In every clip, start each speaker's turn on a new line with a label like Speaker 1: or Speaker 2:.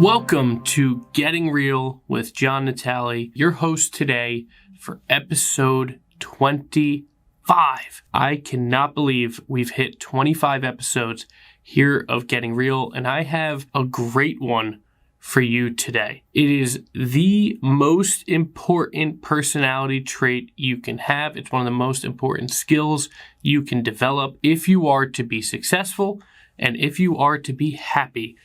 Speaker 1: Welcome to Getting Real with John Natale, your host today for episode 25. I cannot believe we've hit 25 episodes here of Getting Real, and I have a great one for you today. It is the most important personality trait you can have. It's one of the most important skills you can develop if you are to be successful and if you are to be happy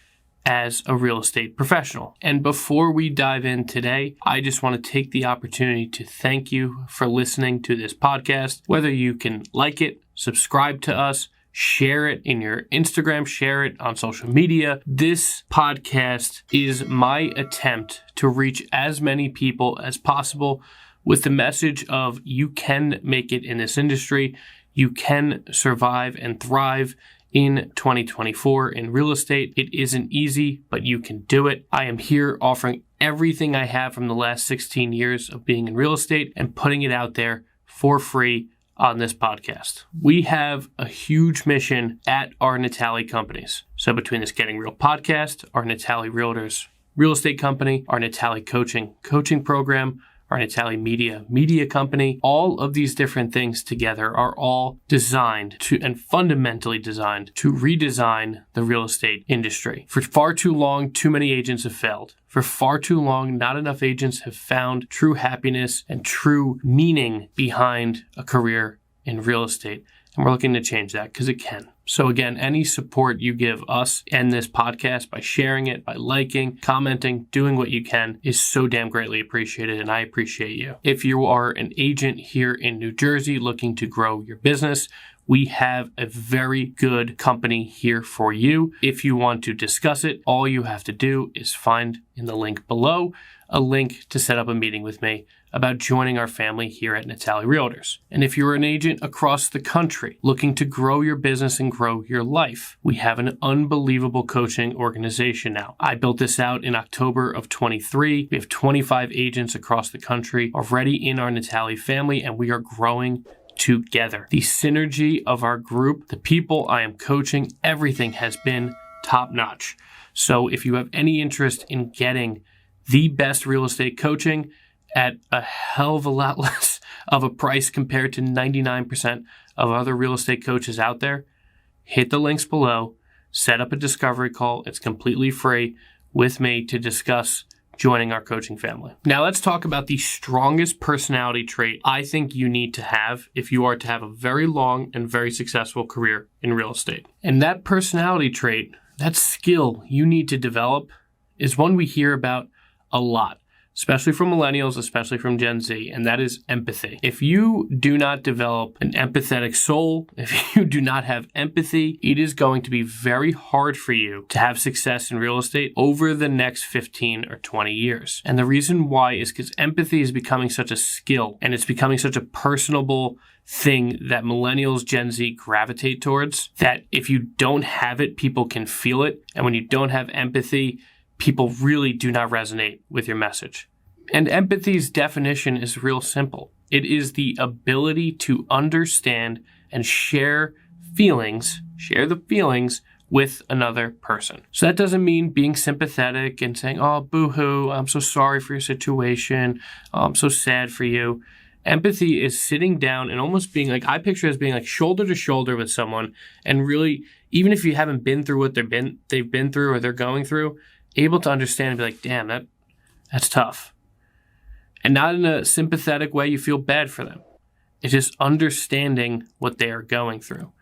Speaker 1: as a real estate professional. And before we dive in today, I just want to take the opportunity to thank you for listening to this podcast. Whether you can like it, subscribe to us, share it in your Instagram, share it on social media. This podcast is my attempt to reach as many people as possible with the message of you can make it in this industry, you can survive and thrive in 2024 in real estate. It isn't easy, but you can do it. I am here offering everything I have from the last 16 years of being in real estate and putting it out there for free on this podcast. We have a huge mission at our Natale companies. So between this Getting Real podcast, our Natale Realtors real estate company, our Natale coaching program, our Natale media company, all of these different things together are all designed to and fundamentally designed to redesign the real estate industry. For far too long, too many agents have failed. For far too long, not enough agents have found true happiness and true meaning behind a career in real estate. And we're looking to change that because it can. So again, any support you give us and this podcast by sharing it, by liking, commenting, doing what you can is so damn greatly appreciated, and I appreciate you. If you are an agent here in New Jersey looking to grow your business, we have a very good company here for you. If you want to discuss it, all you have to do is find in the link below a link to set up a meeting with me about joining our family here at Natale Realtors. And if you're an agent across the country looking to grow your business and grow your life, we have an unbelievable coaching organization now. I built this out in October of 23. We have 25 agents across the country already in our Natale family, and we are growing together. The synergy of our group, the people I am coaching, everything has been top notch. So if you have any interest in getting the best real estate coaching at a hell of a lot less of a price compared to 99% of other real estate coaches out there, hit the links below, set up a discovery call. It's completely free with me to discuss joining our coaching family. Now let's talk about the strongest personality trait I think you need to have if you are to have a very long and very successful career in real estate. And that personality trait, that skill you need to develop, is one we hear about a lot, especially from millennials, especially from Gen Z, and that is empathy. If you do not develop an empathetic soul, if you do not have empathy, it is going to be very hard for you to have success in real estate over the next 15 or 20 years. And the reason why is because empathy is becoming such a skill, and it's becoming such a personable thing that millennials, Gen Z gravitate towards, that if you don't have it, people can feel it. And when you don't have empathy, people really do not resonate with your message. And empathy's definition is real simple. It is the ability to understand and share the feelings with another person. So that doesn't mean being sympathetic and saying, oh, boo-hoo, I'm so sorry for your situation. Oh, I'm so sad for you. Empathy is sitting down and almost being like, I picture it as being like shoulder to shoulder with someone, and really, even if you haven't been through what they've been through or they're going through, able to understand and be like, damn, that's tough. And not in a sympathetic way you feel bad for them. It's just understanding what they are going through.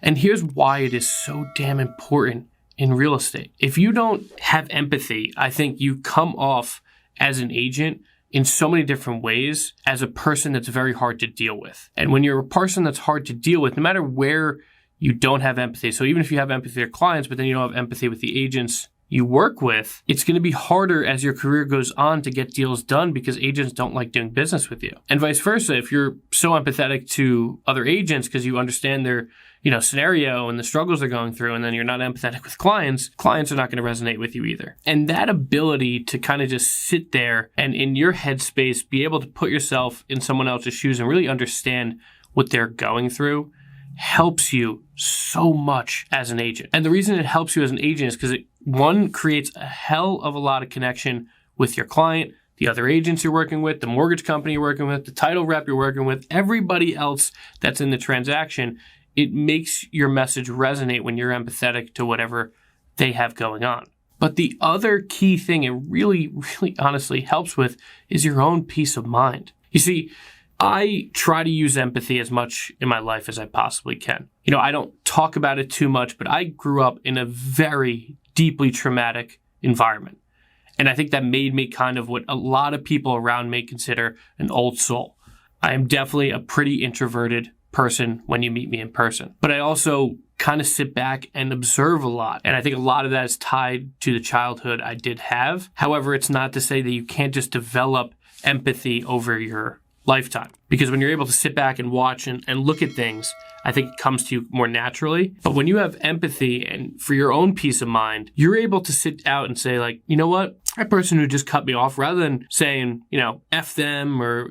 Speaker 1: And here's why it is so damn important in real estate. If you don't have empathy, I think you come off as an agent in so many different ways as a person that's very hard to deal with. And when you're a person that's hard to deal with, no matter where you don't have empathy, so even if you have empathy with your clients, but then you don't have empathy with the agents you work with, it's going to be harder as your career goes on to get deals done because agents don't like doing business with you. And vice versa, if you're so empathetic to other agents because you understand their scenario and the struggles they're going through, and then you're not empathetic with clients are not going to resonate with you either. And that ability to kind of just sit there and in your headspace be able to put yourself in someone else's shoes and really understand what they're going through helps you so much as an agent. And the reason it helps you as an agent is because it, one, creates a hell of a lot of connection with your client, the other agents you're working with, the mortgage company you're working with, the title rep you're working with, everybody else that's in the transaction. It makes your message resonate when you're empathetic to whatever they have going on. But the other key thing it really, really honestly helps with is your own peace of mind. You see, I try to use empathy as much in my life as I possibly can. I don't talk about it too much, but I grew up in a very deeply traumatic environment. And I think that made me kind of what a lot of people around me consider an old soul. I am definitely a pretty introverted person when you meet me in person. But I also kind of sit back and observe a lot. And I think a lot of that is tied to the childhood I did have. However, it's not to say that you can't just develop empathy over your lifetime. Because when you're able to sit back and watch and look at things, I think it comes to you more naturally. But when you have empathy and for your own peace of mind, you're able to sit out and say, like, you know what? That person who just cut me off, rather than saying, F them or,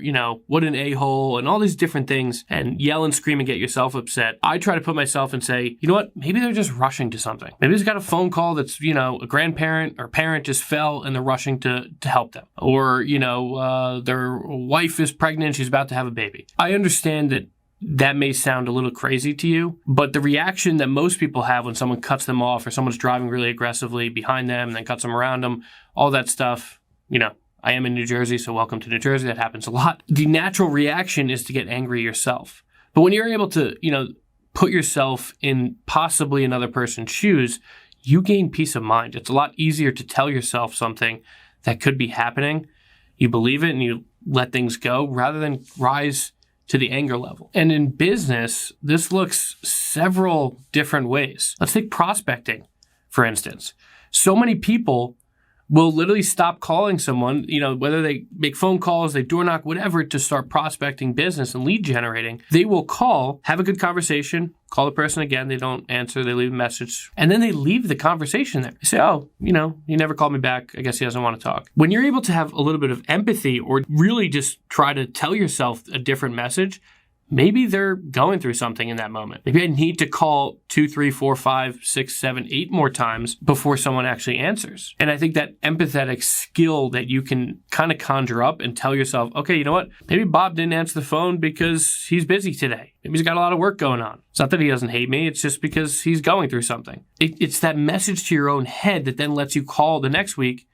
Speaker 1: what an a-hole and all these different things and yell and scream and get yourself upset. I try to put myself and say, you know what? Maybe they're just rushing to something. Maybe they've got a phone call that's, a grandparent or parent just fell and they're rushing to help them. Or, their wife is pregnant. She's about to have a baby. I understand that may sound a little crazy to you, but the reaction that most people have when someone cuts them off or someone's driving really aggressively behind them and then cuts them around them, all that stuff, I am in New Jersey, so welcome to New Jersey. That happens a lot. The natural reaction is to get angry yourself. But when you're able to, put yourself in possibly another person's shoes, you gain peace of mind. It's a lot easier to tell yourself something that could be happening. You believe it and you let things go rather than rise to the anger level. And in business, this looks several different ways. Let's take prospecting, for instance. So many people will literally stop calling someone, whether they make phone calls, they door knock, whatever, to start prospecting business and lead generating. They will call, have a good conversation, call the person again, they don't answer, they leave a message, and then they leave the conversation there. They say, oh, he never called me back. I guess he doesn't want to talk. When you're able to have a little bit of empathy or really just try to tell yourself a different message, maybe they're going through something in that moment. Maybe I need to call 2, 3, 4, 5, 6, 7, 8 more times before someone actually answers. And I think that empathetic skill that you can kind of conjure up and tell yourself, okay, you know what? Maybe Bob didn't answer the phone because he's busy today. Maybe he's got a lot of work going on. It's not that he doesn't hate me. It's just because he's going through something. It's that message to your own head that then lets you call the next week.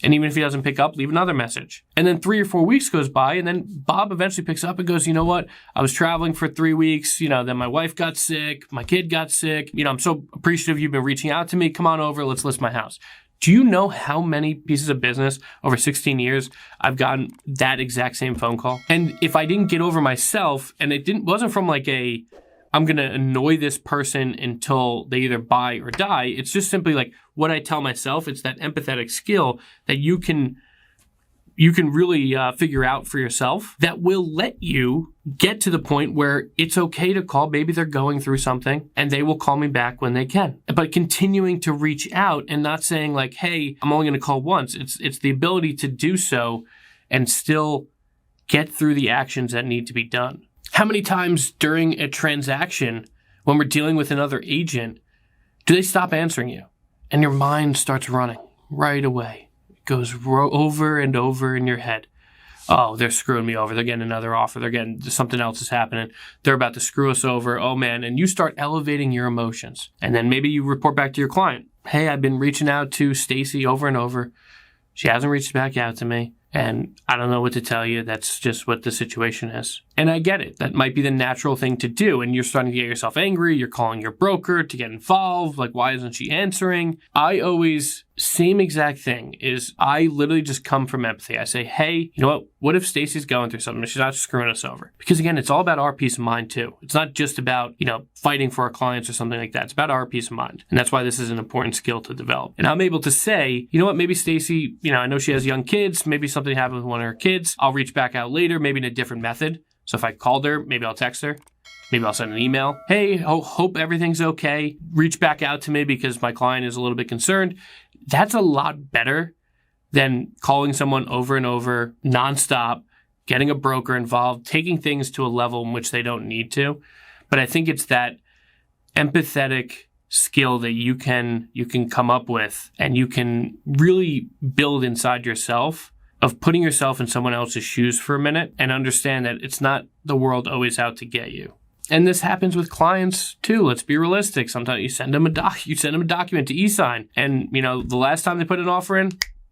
Speaker 1: And even if he doesn't pick up, leave another message. And then 3 or 4 weeks goes by, and then Bob eventually picks up and goes, you know what? I was traveling for 3 weeks. Then my wife got sick. My kid got sick. I'm so appreciative you've been reaching out to me. Come on over. Let's list my house. Do you know how many pieces of business over 16 years I've gotten that exact same phone call? And if I didn't get over myself, and wasn't from like I'm going to annoy this person until they either buy or die. It's just simply like what I tell myself. It's that empathetic skill that you can really figure out for yourself that will let you get to the point where it's okay to call. Maybe they're going through something and they will call me back when they can. But continuing to reach out and not saying like, hey, I'm only going to call once. It's the ability to do so and still get through the actions that need to be done. How many times during a transaction, when we're dealing with another agent, do they stop answering you? And your mind starts running right away. It goes over and over in your head. Oh, they're screwing me over. They're getting another offer. They're getting something else is happening. They're about to screw us over. Oh, man. And you start elevating your emotions. And then maybe you report back to your client. Hey, I've been reaching out to Stacy over and over. She hasn't reached back out to me. And I don't know what to tell you. That's just what the situation is. And I get it. That might be the natural thing to do. And you're starting to get yourself angry. You're calling your broker to get involved. Like, why isn't she answering? I always, same exact thing, is I literally just come from empathy. I say, hey, you know what? What if Stacy's going through something? She's not screwing us over. Because again, it's all about our peace of mind too. It's not just about, fighting for our clients or something like that. It's about our peace of mind. And that's why this is an important skill to develop. And I'm able to say, you know what? Maybe Stacy, I know she has young kids. Maybe something happened with one of her kids. I'll reach back out later, maybe in a different method. So if I called her, maybe I'll text her. Maybe I'll send an email. Hey, hope everything's okay. Reach back out to me because my client is a little bit concerned. That's a lot better than calling someone over and over, nonstop, getting a broker involved, taking things to a level in which they don't need to. But I think it's that empathetic skill that you can come up with and you can really build inside yourself of putting yourself in someone else's shoes for a minute and understand that it's not the world always out to get you. And this happens with clients too. Let's be realistic. Sometimes you send them a document to e-sign, and the last time they put an offer in,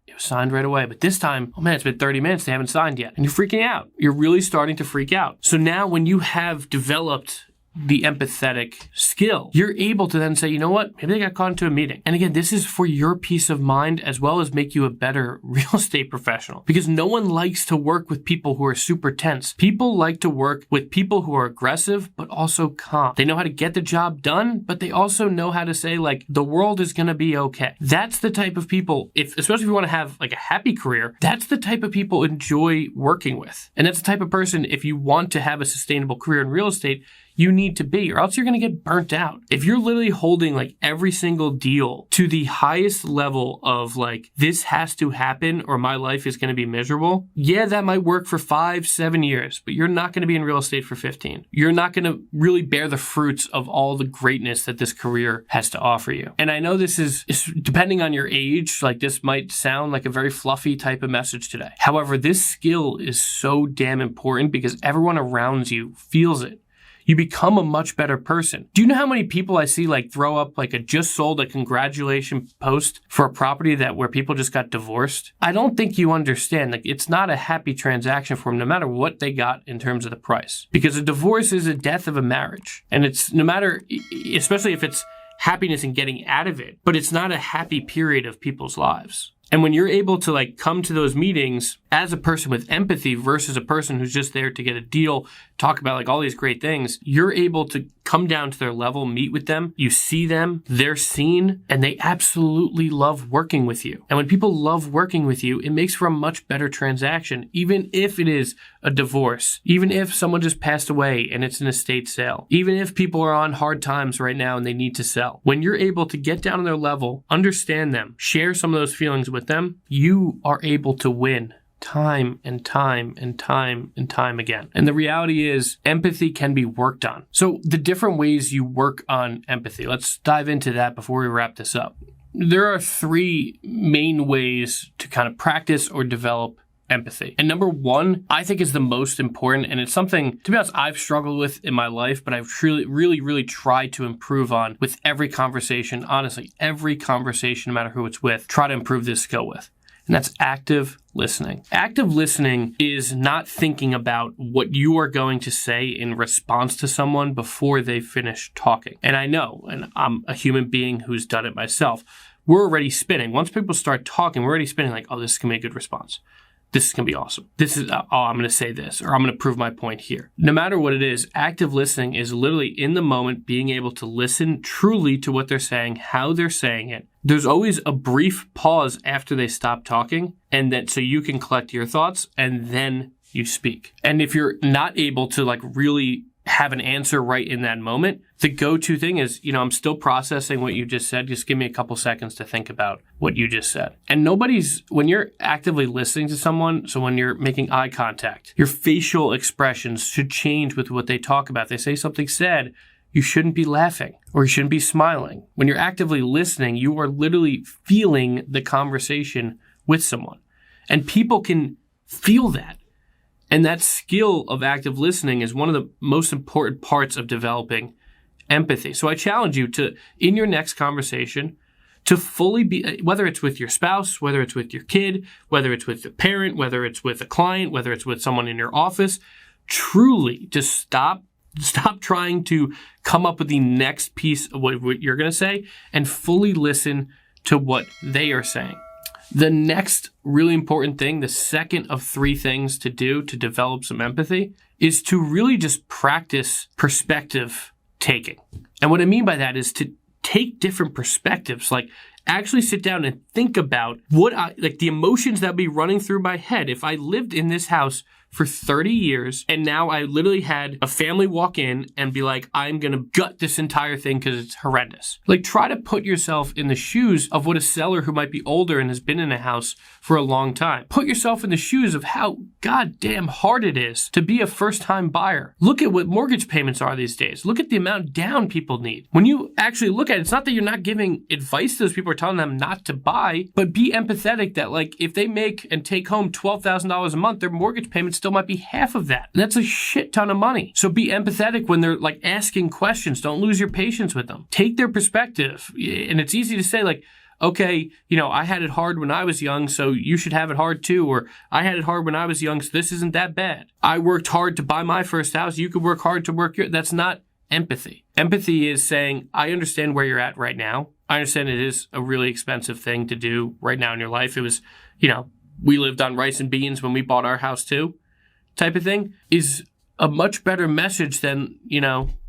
Speaker 1: it was signed right away. But this time, oh man, it's been 30 minutes, they haven't signed yet. And you're freaking out. You're really starting to freak out. So now when you have developed the empathetic skill, you're able to then say, you know what, maybe they got caught into a meeting. And again, this is for your peace of mind as well as make you a better real estate professional, because no one likes to work with people who are super tense. People like to work with people who are aggressive, but also calm. They know how to get the job done, but they also know how to say, like, the world is going to be okay. That's the type of people, especially if you want to have like a happy career, that's the type of people enjoy working with. And that's the type of person, if you want to have a sustainable career in real estate, you need to be, or else you're going to get burnt out. If you're literally holding like every single deal to the highest level of like, this has to happen or my life is going to be miserable, yeah, that might work for 5-7 years, but you're not going to be in real estate for 15. You're not going to really bear the fruits of all the greatness that this career has to offer you. And I know this is depending on your age, like this might sound like a very fluffy type of message today. However, this skill is so damn important because everyone around you feels it. You become a much better person. Do you know how many people I see like throw up like a just sold a congratulation post for a property where people just got divorced? I don't think you understand. Like, it's not a happy transaction for them, no matter what they got in terms of the price. Because a divorce is a death of a marriage. And it's no matter, especially if it's happiness in getting out of it, but it's not a happy period of people's lives. And when you're able to like come to those meetings as a person with empathy versus a person who's just there to get a deal, talk about like all these great things, you're able to come down to their level, meet with them, you see them, they're seen, and they absolutely love working with you. And when people love working with you, it makes for a much better transaction, even if it is a divorce, even if someone just passed away and it's an estate sale, even if people are on hard times right now and they need to sell. When you're able to get down to their level, understand them, share some of those feelings with them, you are able to win time and time and time and time again. And the reality is empathy can be worked on. So the different ways you work on empathy, let's dive into that before we wrap this up. There are 3 main ways to kind of practice or develop empathy. And number 1, I think is the most important. And it's something, to be honest, I've struggled with in my life, but I've really tried to improve on with every conversation. Honestly, every conversation, no matter who it's with, try to improve this skill with. And that's active listening. Active listening is not thinking about what you are going to say in response to someone before they finish talking. And I know, and I'm a human being who's done it myself, we're already spinning. Once people start talking, we're already spinning like, oh, this is going to be a good response. This is going to be awesome. This is, I'm going to say this, or I'm going to prove my point here. No matter what it is, active listening is literally in the moment being able to listen truly to what they're saying, how they're saying it. There's always a brief pause after they stop talking, and that so you can collect your thoughts and then you speak. And if you're not able to like really have an answer right in that moment, the go-to thing is, I'm still processing what you just said. Just give me a couple seconds to think about what you just said. And when you're actively listening to someone, so when you're making eye contact, your facial expressions should change with what they talk about. If they say something sad, you shouldn't be laughing or you shouldn't be smiling. When you're actively listening, you are literally feeling the conversation with someone. And people can feel that. And that skill of active listening is one of the most important parts of developing empathy. So I challenge you to, in your next conversation, to fully be, whether it's with your spouse, whether it's with your kid, whether it's with a parent, whether it's with a client, whether it's with someone in your office, truly just stop trying to come up with the next piece of what you're going to say and fully listen to what they are saying. The next really important thing, the second of 3 things to do to develop some empathy, is to really just practice perspective taking. And what I mean by that is to take different perspectives, like actually sit down and think about the emotions that would be running through my head if I lived in this house for 30 years, and now I literally had a family walk in and be like, I'm going to gut this entire thing because it's horrendous. Like, try to put yourself in the shoes of what a seller who might be older and has been in a house for a long time. Put yourself in the shoes of how goddamn hard it is to be a first-time buyer. Look at what mortgage payments are these days. Look at the amount down people need. When you actually look at it, it's not that you're not giving advice to those people or telling them not to buy, but be empathetic that, like, if they make and take home $12,000 a month, their mortgage payment still might be half of that. And that's a shit ton of money. So be empathetic when they're like asking questions. Don't lose your patience with them. Take their perspective. And it's easy to say, like, okay, I had it hard when I was young, so you should have it hard too. Or I had it hard when I was young, so this isn't that bad. I worked hard to buy my first house. You could work hard to work your... That's not empathy. Empathy is saying, I understand where you're at right now. I understand it is a really expensive thing to do right now in your life. It was, we lived on rice and beans when we bought our house too, type of thing, is a much better message than,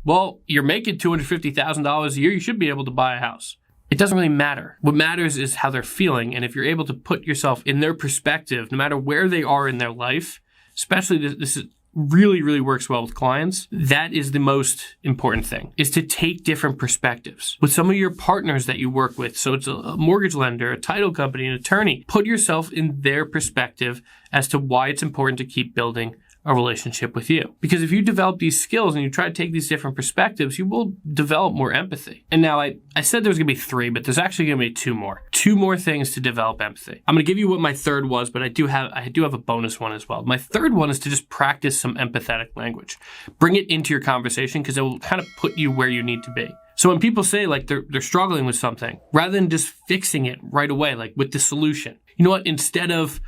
Speaker 1: well, you're making $250,000 a year. You should be able to buy a house. It doesn't really matter. What matters is how they're feeling. And if you're able to put yourself in their perspective, no matter where they are in their life, especially this is really, really works well with clients. That is the most important thing, is to take different perspectives. With some of your partners that you work with, so it's a mortgage lender, a title company, an attorney, put yourself in their perspective as to why it's important to keep building a relationship with you. Because if you develop these skills and you try to take these different perspectives, you will develop more empathy. And now I said there was going to be 3, but there's actually going to be 2 more. 2 more things to develop empathy. I'm going to give you what my third was, but I do have a bonus one as well. My third one is to just practice some empathetic language. Bring it into your conversation because it will kind of put you where you need to be. So when people say like they're struggling with something, rather than just fixing it right away, like with the solution, you know what? Instead of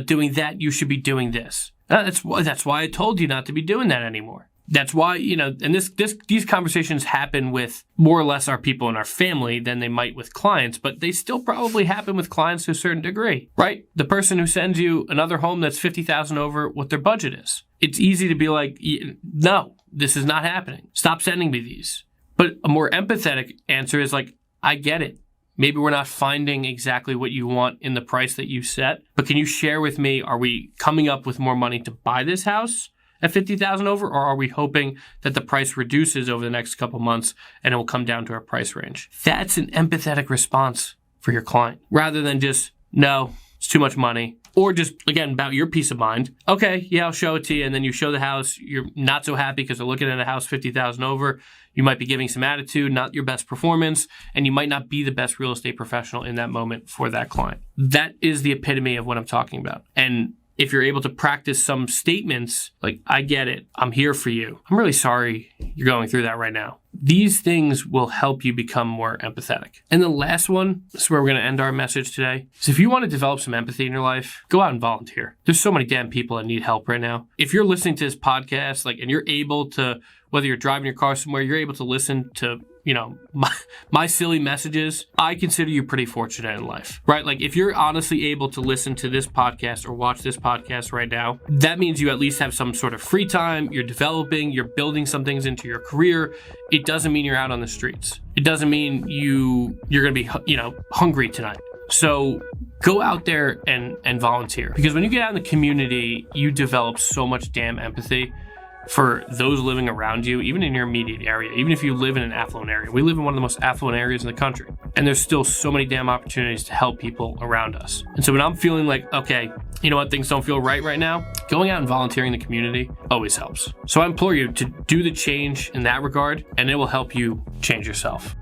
Speaker 1: doing that, you should be doing this. That's why I told you not to be doing that anymore. That's why, and these conversations happen with more or less our people in our family than they might with clients, but they still probably happen with clients to a certain degree, right? The person who sends you another home that's $50,000 over what their budget is. It's easy to be like, no, this is not happening. Stop sending me these. But a more empathetic answer is like, I get it. Maybe we're not finding exactly what you want in the price that you set, but can you share with me, are we coming up with more money to buy this house at $50,000 over, or are we hoping that the price reduces over the next couple months and it will come down to our price range? That's an empathetic response for your client, rather than just, no, it's too much money. Or just, again, about your peace of mind. Okay, yeah, I'll show it to you. And then you show the house. You're not so happy because they're looking at a house $50,000 over. You might be giving some attitude, not your best performance, and you might not be the best real estate professional in that moment for that client. That is the epitome of what I'm talking about. And if you're able to practice some statements like, I get it, I'm here for you, I'm really sorry you're going through that right now. These things will help you become more empathetic. And the last one, this is where we're going to end our message today, is if you want to develop some empathy in your life, go out and volunteer. There's so many damn people that need help right now. If you're listening to this podcast, and you're able to, whether you're driving your car somewhere, you're able to listen to, my silly messages, I consider you pretty fortunate in life, right? Like if you're honestly able to listen to this podcast or watch this podcast right now, that means you at least have some sort of free time, you're developing, you're building some things into your career. It doesn't mean you're out on the streets. It doesn't mean you're going to be, hungry tonight. So go out there and volunteer, because when you get out in the community, you develop so much damn empathy for those living around you, even in your immediate area, even if you live in an affluent area. We live in one of the most affluent areas in the country, and there's still so many damn opportunities to help people around us. And so when I'm feeling like, okay, you know what, things don't feel right now, going out and volunteering in the community always helps. So I implore you to do the change in that regard, and it will help you change yourself.